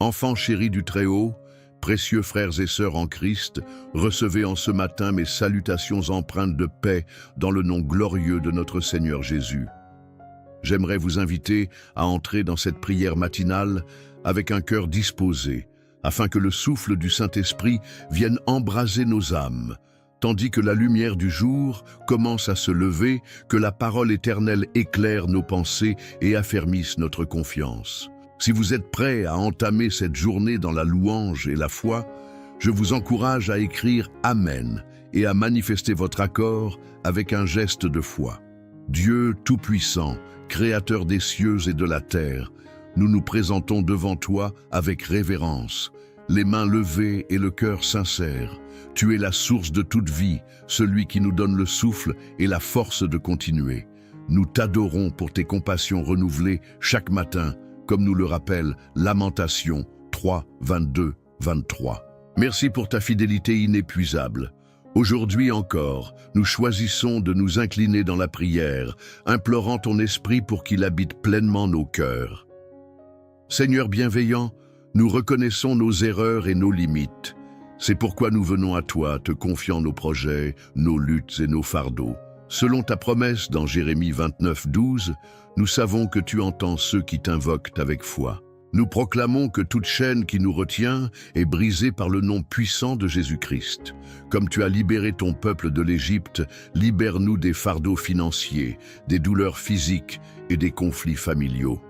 Enfants chéris du Très-Haut, précieux frères et sœurs en Christ, recevez en ce matin mes salutations empreintes de paix dans le nom glorieux de notre Seigneur Jésus. J'aimerais vous inviter à entrer dans cette prière matinale avec un cœur disposé, afin que le souffle du Saint-Esprit vienne embraser nos âmes, tandis que la lumière du jour commence à se lever, que la parole éternelle éclaire nos pensées et affermisse notre confiance. Si vous êtes prêts à entamer cette journée dans la louange et la foi, je vous encourage à écrire « Amen » et à manifester votre accord avec un geste de foi. Dieu Tout-Puissant, Créateur des cieux et de la terre, nous nous présentons devant toi avec révérence, les mains levées et le cœur sincère. Tu es la source de toute vie, celui qui nous donne le souffle et la force de continuer. Nous t'adorons pour tes compassions renouvelées chaque matin, comme nous le rappelle Lamentations 3, 22, 23. Merci pour ta fidélité inépuisable. Aujourd'hui encore, nous choisissons de nous incliner dans la prière, implorant ton esprit pour qu'il habite pleinement nos cœurs. Seigneur bienveillant, nous reconnaissons nos erreurs et nos limites. C'est pourquoi nous venons à toi, te confiant nos projets, nos luttes et nos fardeaux. Selon ta promesse dans Jérémie 29, 12, nous savons que tu entends ceux qui t'invoquent avec foi. Nous proclamons que toute chaîne qui nous retient est brisée par le nom puissant de Jésus-Christ. Comme tu as libéré ton peuple de l'Égypte, libère-nous des fardeaux financiers, des douleurs physiques et des conflits familiaux.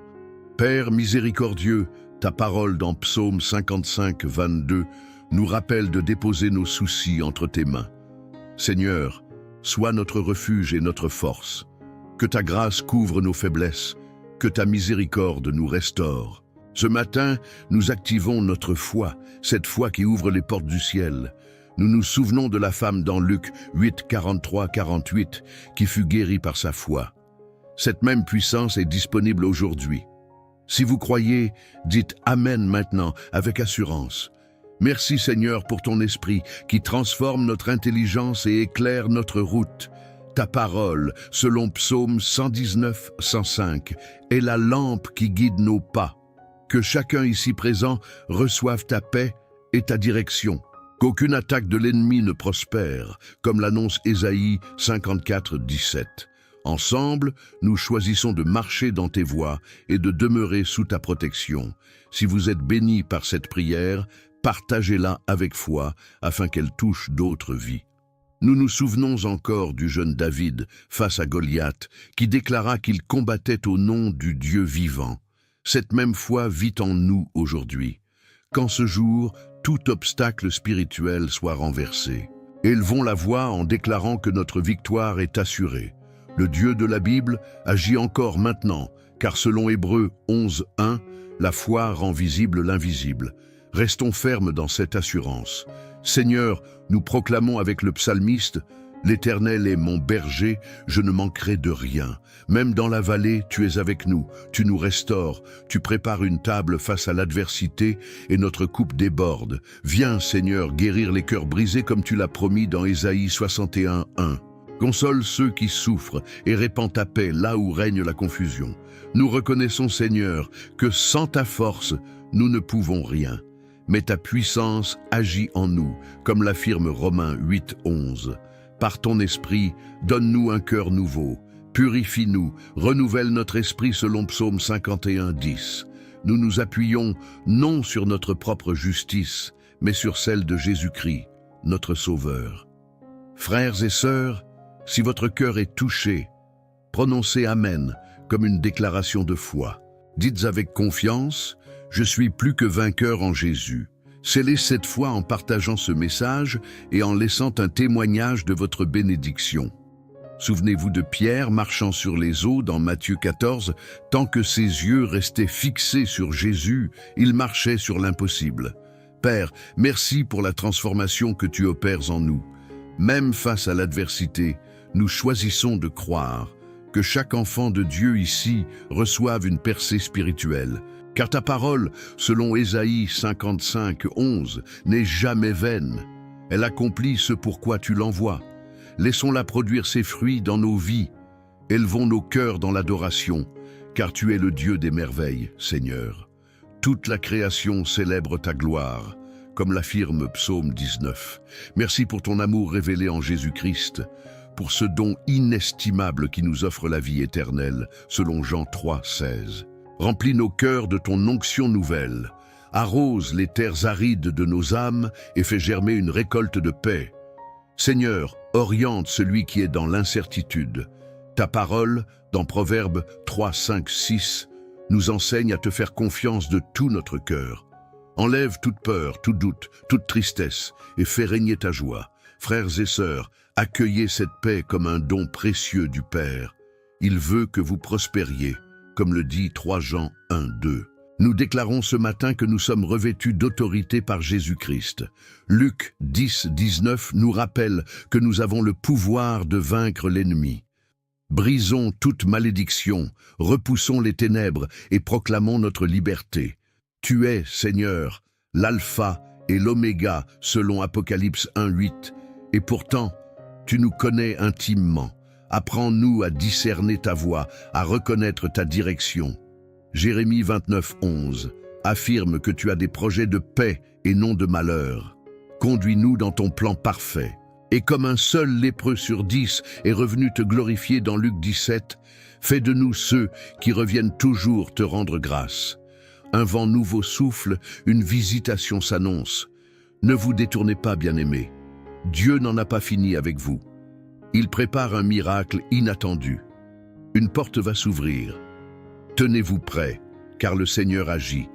Père miséricordieux, ta parole dans Psaume 55, 22 nous rappelle de déposer nos soucis entre tes mains. Seigneur, sois notre refuge et notre force. Que ta grâce couvre nos faiblesses, que ta miséricorde nous restaure. Ce matin, nous activons notre foi, cette foi qui ouvre les portes du ciel. Nous nous souvenons de la femme dans Luc 8, 43, 48, qui fut guérie par sa foi. Cette même puissance est disponible aujourd'hui. Si vous croyez, dites « Amen » maintenant, avec assurance. Merci Seigneur pour ton esprit qui transforme notre intelligence et éclaire notre route. Ta parole, selon Psaume 119, 105, est la lampe qui guide nos pas. Que chacun ici présent reçoive ta paix et ta direction. Qu'aucune attaque de l'ennemi ne prospère, comme l'annonce Ésaïe 54, 17. Ensemble, nous choisissons de marcher dans tes voies et de demeurer sous ta protection. Si vous êtes bénis par cette prière, partagez-la avec foi afin qu'elle touche d'autres vies. Nous nous souvenons encore du jeune David face à Goliath, qui déclara qu'il combattait au nom du Dieu vivant. Cette même foi vit en nous aujourd'hui. Qu'en ce jour, tout obstacle spirituel soit renversé. Élevons la voix en déclarant que notre victoire est assurée. Le Dieu de la Bible agit encore maintenant, car selon Hébreux 11, 1, la foi rend visible l'invisible. Restons fermes dans cette assurance. Seigneur, nous proclamons avec le psalmiste, « L'Éternel est mon berger, je ne manquerai de rien. Même dans la vallée, tu es avec nous, tu nous restaures, tu prépares une table face à l'adversité et notre coupe déborde. Viens, Seigneur, guérir les cœurs brisés comme tu l'as promis dans Ésaïe 61, 1. Console ceux qui souffrent et répands ta paix là où règne la confusion. Nous reconnaissons, Seigneur, que sans ta force, nous ne pouvons rien. Mais ta puissance agit en nous, comme l'affirme Romains 8, 11. Par ton esprit, donne-nous un cœur nouveau. Purifie-nous, renouvelle notre esprit selon Psaume 51, 10. Nous nous appuyons non sur notre propre justice, mais sur celle de Jésus-Christ, notre Sauveur. Frères et sœurs, si votre cœur est touché, prononcez Amen comme une déclaration de foi. Dites avec confiance, « Je suis plus que vainqueur en Jésus ». Scellez cette foi en partageant ce message et en laissant un témoignage de votre bénédiction. Souvenez-vous de Pierre marchant sur les eaux dans Matthieu 14, tant que ses yeux restaient fixés sur Jésus, il marchait sur l'impossible. Père, merci pour la transformation que tu opères en nous. Même face à l'adversité, nous choisissons de croire que chaque enfant de Dieu ici reçoive une percée spirituelle. Car ta parole, selon Ésaïe 55, 11, n'est jamais vaine. Elle accomplit ce pourquoi tu l'envoies. Laissons-la produire ses fruits dans nos vies. Élevons nos cœurs dans l'adoration, car tu es le Dieu des merveilles, Seigneur. Toute la création célèbre ta gloire, comme l'affirme Psaume 19. Merci pour ton amour révélé en Jésus-Christ, pour ce don inestimable qui nous offre la vie éternelle, selon Jean 3, 16. Remplis nos cœurs de ton onction nouvelle, arrose les terres arides de nos âmes et fais germer une récolte de paix. Seigneur, oriente celui qui est dans l'incertitude. Ta parole, dans Proverbes 3, 5, 6, nous enseigne à te faire confiance de tout notre cœur. Enlève toute peur, tout doute, toute tristesse et fais régner ta joie. Frères et sœurs, accueillez cette paix comme un don précieux du Père. Il veut que vous prospériez, comme le dit 3 Jean 1, 2. Nous déclarons ce matin que nous sommes revêtus d'autorité par Jésus-Christ. Luc 10, 19 nous rappelle que nous avons le pouvoir de vaincre l'ennemi. Brisons toute malédiction, repoussons les ténèbres et proclamons notre liberté. Tu es, Seigneur, l'alpha et l'oméga, selon Apocalypse 1, 8. Et pourtant, tu nous connais intimement. Apprends-nous à discerner ta voix, à reconnaître ta direction. Jérémie 29, 11 affirme que tu as des projets de paix et non de malheur. Conduis-nous dans ton plan parfait. Et comme un seul lépreux sur 10 est revenu te glorifier dans Luc 17, fais de nous ceux qui reviennent toujours te rendre grâce. Un vent nouveau souffle, une visitation s'annonce. Ne vous détournez pas, bien-aimés. Dieu n'en a pas fini avec vous. Il prépare un miracle inattendu. Une porte va s'ouvrir. Tenez-vous prêts, car le Seigneur agit.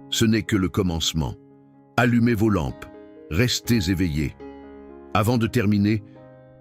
Ce n'est que le commencement. Allumez vos lampes, restez éveillés. Avant de terminer,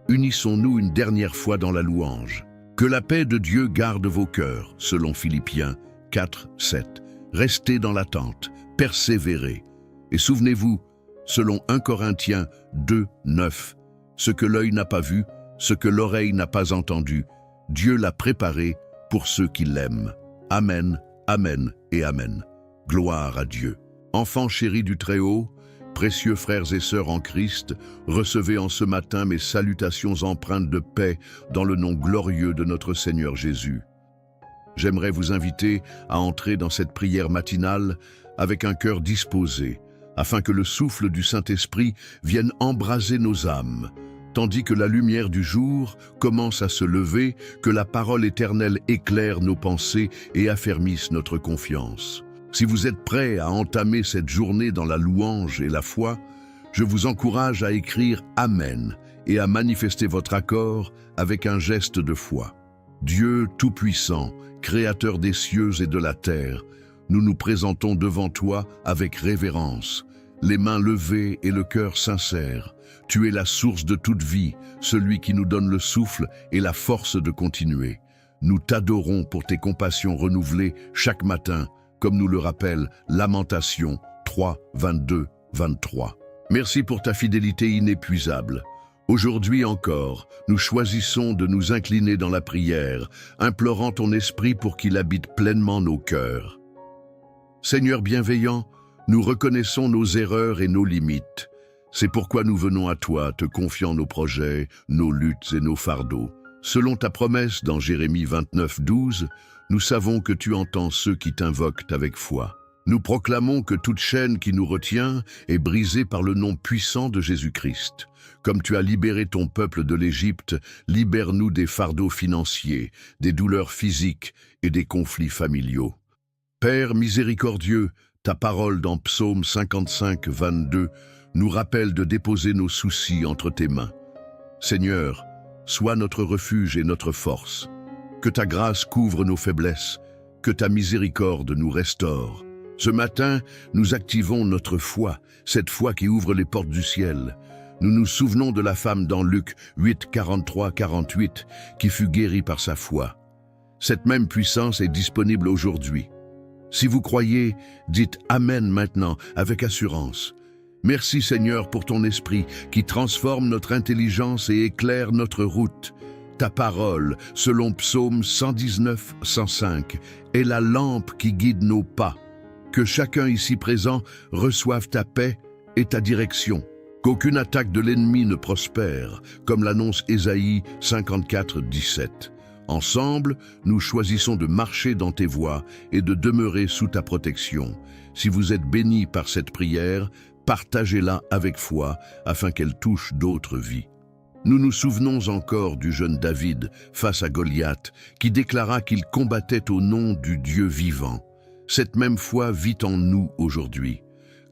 unissons-nous une dernière fois dans la louange. Que la paix de Dieu garde vos cœurs, selon Philippiens 4, 7. Restez dans l'attente, persévérez. Et souvenez-vous, selon 1 Corinthiens 2, 9, ce que l'œil n'a pas vu, ce que l'oreille n'a pas entendu, Dieu l'a préparé pour ceux qui l'aiment. Amen, amen et amen. Gloire à Dieu. Enfants chéris du Très-Haut, précieux frères et sœurs en Christ, recevez en ce matin mes salutations empreintes de paix dans le nom glorieux de notre Seigneur Jésus. J'aimerais vous inviter à entrer dans cette prière matinale avec un cœur disposé, afin que le souffle du Saint-Esprit vienne embraser nos âmes, tandis que la lumière du jour commence à se lever, que la parole éternelle éclaire nos pensées et affermisse notre confiance. Si vous êtes prêts à entamer cette journée dans la louange et la foi, je vous encourage à écrire « Amen » et à manifester votre accord avec un geste de foi. Dieu Tout-Puissant, Créateur des cieux et de la terre, nous nous présentons devant toi avec révérence, les mains levées et le cœur sincère. Tu es la source de toute vie, celui qui nous donne le souffle et la force de continuer. Nous t'adorons pour tes compassions renouvelées chaque matin, comme nous le rappelle Lamentations 3, 22, 23. Merci pour ta fidélité inépuisable. Aujourd'hui encore, nous choisissons de nous incliner dans la prière, implorant ton esprit pour qu'il habite pleinement nos cœurs. Seigneur bienveillant, nous reconnaissons nos erreurs et nos limites. C'est pourquoi nous venons à toi, te confiant nos projets, nos luttes et nos fardeaux. Selon ta promesse dans Jérémie 29, 12, nous savons que tu entends ceux qui t'invoquent avec foi. Nous proclamons que toute chaîne qui nous retient est brisée par le nom puissant de Jésus-Christ. Comme tu as libéré ton peuple de l'Égypte, libère-nous des fardeaux financiers, des douleurs physiques et des conflits familiaux. Père miséricordieux, ta parole dans Psaume 55, 22 nous rappelle de déposer nos soucis entre tes mains. Seigneur, sois notre refuge et notre force. Que ta grâce couvre nos faiblesses, que ta miséricorde nous restaure. Ce matin, nous activons notre foi, cette foi qui ouvre les portes du ciel. Nous nous souvenons de la femme dans Luc 8, 43, 48, qui fut guérie par sa foi. Cette même puissance est disponible aujourd'hui. Si vous croyez, dites « Amen » maintenant, avec assurance. Merci Seigneur pour ton esprit qui transforme notre intelligence et éclaire notre route. Ta parole, selon Psaume 119, 105, est la lampe qui guide nos pas. Que chacun ici présent reçoive ta paix et ta direction. Qu'aucune attaque de l'ennemi ne prospère, comme l'annonce Ésaïe 54, 17. Ensemble, nous choisissons de marcher dans tes voies et de demeurer sous ta protection. Si vous êtes bénis par cette prière, partagez-la avec foi afin qu'elle touche d'autres vies. Nous nous souvenons encore du jeune David face à Goliath qui déclara qu'il combattait au nom du Dieu vivant. Cette même foi vit en nous aujourd'hui.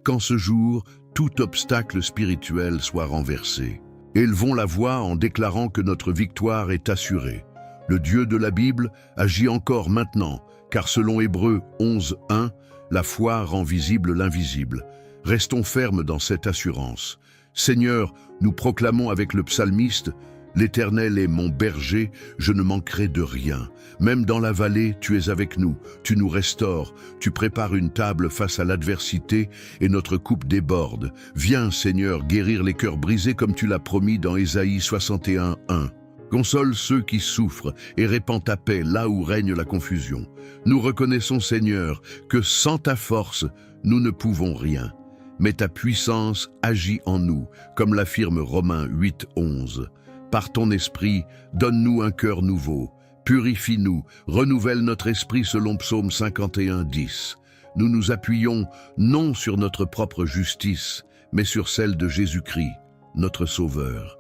Qu'en ce jour, tout obstacle spirituel soit renversé. Élevons la voix en déclarant que notre victoire est assurée. Le Dieu de la Bible agit encore maintenant, car selon Hébreux 11:1, la foi rend visible l'invisible. Restons fermes dans cette assurance. Seigneur, nous proclamons avec le psalmiste, « L'Éternel est mon berger, je ne manquerai de rien. Même dans la vallée, tu es avec nous, tu nous restaures, tu prépares une table face à l'adversité et notre coupe déborde. Viens, Seigneur, guérir les cœurs brisés comme tu l'as promis dans Ésaïe 61:1. Console ceux qui souffrent et répands ta paix là où règne la confusion. Nous reconnaissons, Seigneur, que sans ta force, nous ne pouvons rien. Mais ta puissance agit en nous, comme l'affirme Romains 8:11. Par ton esprit, donne-nous un cœur nouveau. Purifie-nous, renouvelle notre esprit selon Psaume 51:10. Nous nous appuyons non sur notre propre justice, mais sur celle de Jésus-Christ, notre Sauveur.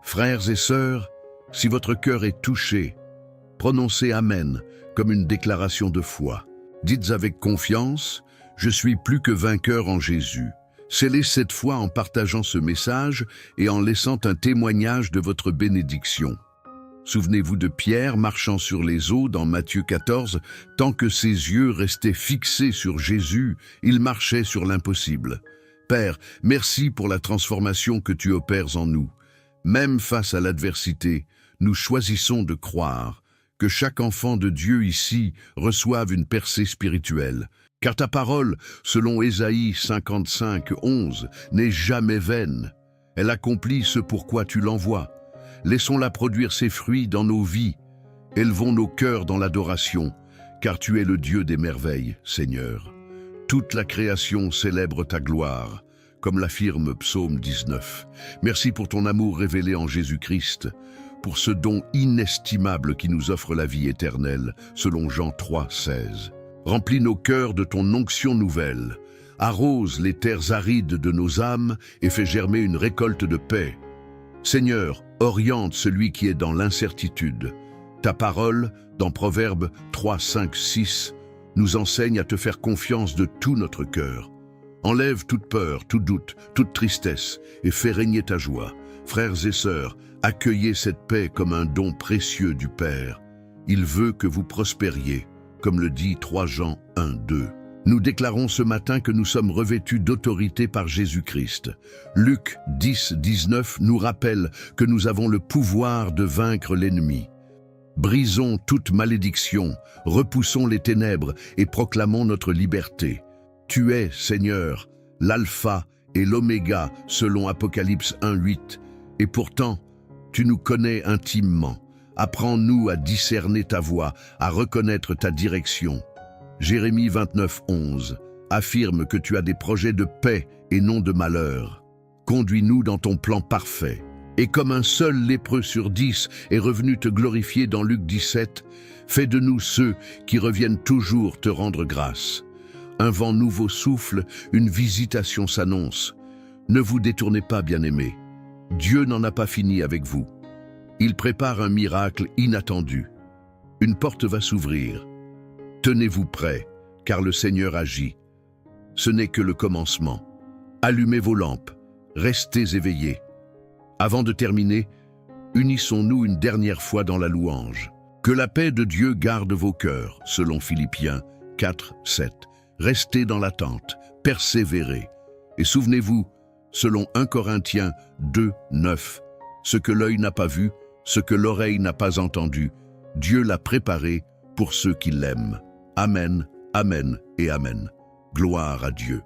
Frères et sœurs, si votre cœur est touché, prononcez Amen comme une déclaration de foi. Dites avec confiance, « Je suis plus que vainqueur en Jésus ». Scellez cette foi en partageant ce message et en laissant un témoignage de votre bénédiction. Souvenez-vous de Pierre marchant sur les eaux dans Matthieu 14, tant que ses yeux restaient fixés sur Jésus, il marchait sur l'impossible. Père, merci pour la transformation que tu opères en nous. Même face à l'adversité, nous choisissons de croire que chaque enfant de Dieu ici reçoive une percée spirituelle. Car ta parole, selon Ésaïe 55:11, n'est jamais vaine. Elle accomplit ce pourquoi tu l'envoies. Laissons-la produire ses fruits dans nos vies. Élevons nos cœurs dans l'adoration, car tu es le Dieu des merveilles, Seigneur. Toute la création célèbre ta gloire, comme l'affirme Psaume 19. Merci pour ton amour révélé en Jésus-Christ, pour ce don inestimable qui nous offre la vie éternelle, selon Jean 3:16. Remplis nos cœurs de ton onction nouvelle. Arrose les terres arides de nos âmes et fais germer une récolte de paix. Seigneur, oriente celui qui est dans l'incertitude. Ta parole, dans Proverbes 3, 5, 6, nous enseigne à te faire confiance de tout notre cœur. Enlève toute peur, tout doute, toute tristesse et fais régner ta joie. Frères et sœurs, accueillez cette paix comme un don précieux du Père. Il veut que vous prospériez, comme le dit 3 Jean 1:2. Nous déclarons ce matin que nous sommes revêtus d'autorité par Jésus-Christ. Luc 10:19 nous rappelle que nous avons le pouvoir de vaincre l'ennemi. Brisons toute malédiction, repoussons les ténèbres et proclamons notre liberté. Tu es, Seigneur, l'alpha et l'oméga selon Apocalypse 1:8. Et pourtant, tu nous connais intimement. Apprends-nous à discerner ta voix, à reconnaître ta direction. Jérémie 29:11 affirme que tu as des projets de paix et non de malheur. Conduis-nous dans ton plan parfait. Et comme un seul lépreux sur 10 est revenu te glorifier dans Luc 17, fais de nous ceux qui reviennent toujours te rendre grâce. Un vent nouveau souffle, une visitation s'annonce. Ne vous détournez pas, bien-aimés. Dieu n'en a pas fini avec vous. Il prépare un miracle inattendu. Une porte va s'ouvrir. Tenez-vous prêts, car le Seigneur agit. Ce n'est que le commencement. Allumez vos lampes, restez éveillés. Avant de terminer, unissons-nous une dernière fois dans la louange. Que la paix de Dieu garde vos cœurs, selon Philippiens 4:7. Restez dans l'attente, persévérez. Et souvenez-vous, selon 1 Corinthiens 2:9, ce que l'œil n'a pas vu, ce que l'oreille n'a pas entendu, Dieu l'a préparé pour ceux qui l'aiment. Amen, amen et amen. Gloire à Dieu.